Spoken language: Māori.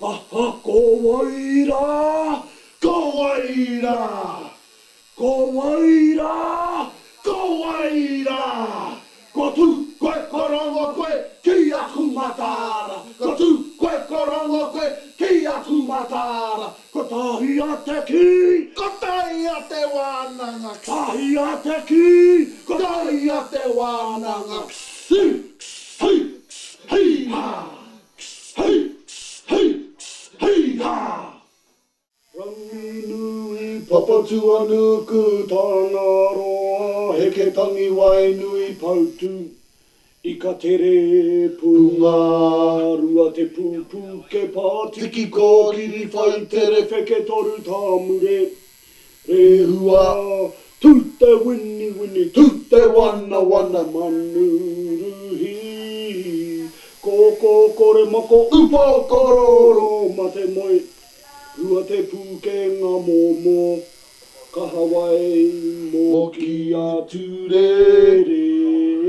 Kowaira, kowaira, kowaira, kowaira. Ko tu koe korongo koe ki atu matara. Ko tu koe korongo koe ki atu matara. Ko tahi a te ki, ko tahi a te wānanga. Tahi a te ki, ko tahi a te wānanga. Hei, hei, hei, ha. Hei, hei, hei, ha. Rangi nui papatua nuku tana roa. Heke tangi wai nui pautu. I ka tere punga rua te pupu ke pātiki kōriri whai tere wheke toru tāmure. Re hua, tu te wini wini, tu te wana wana manuruhi. Kō kore mako upo kororo ma te moe. Rua te pūkenga mōmō, ka Hawaii mō ki atu rere.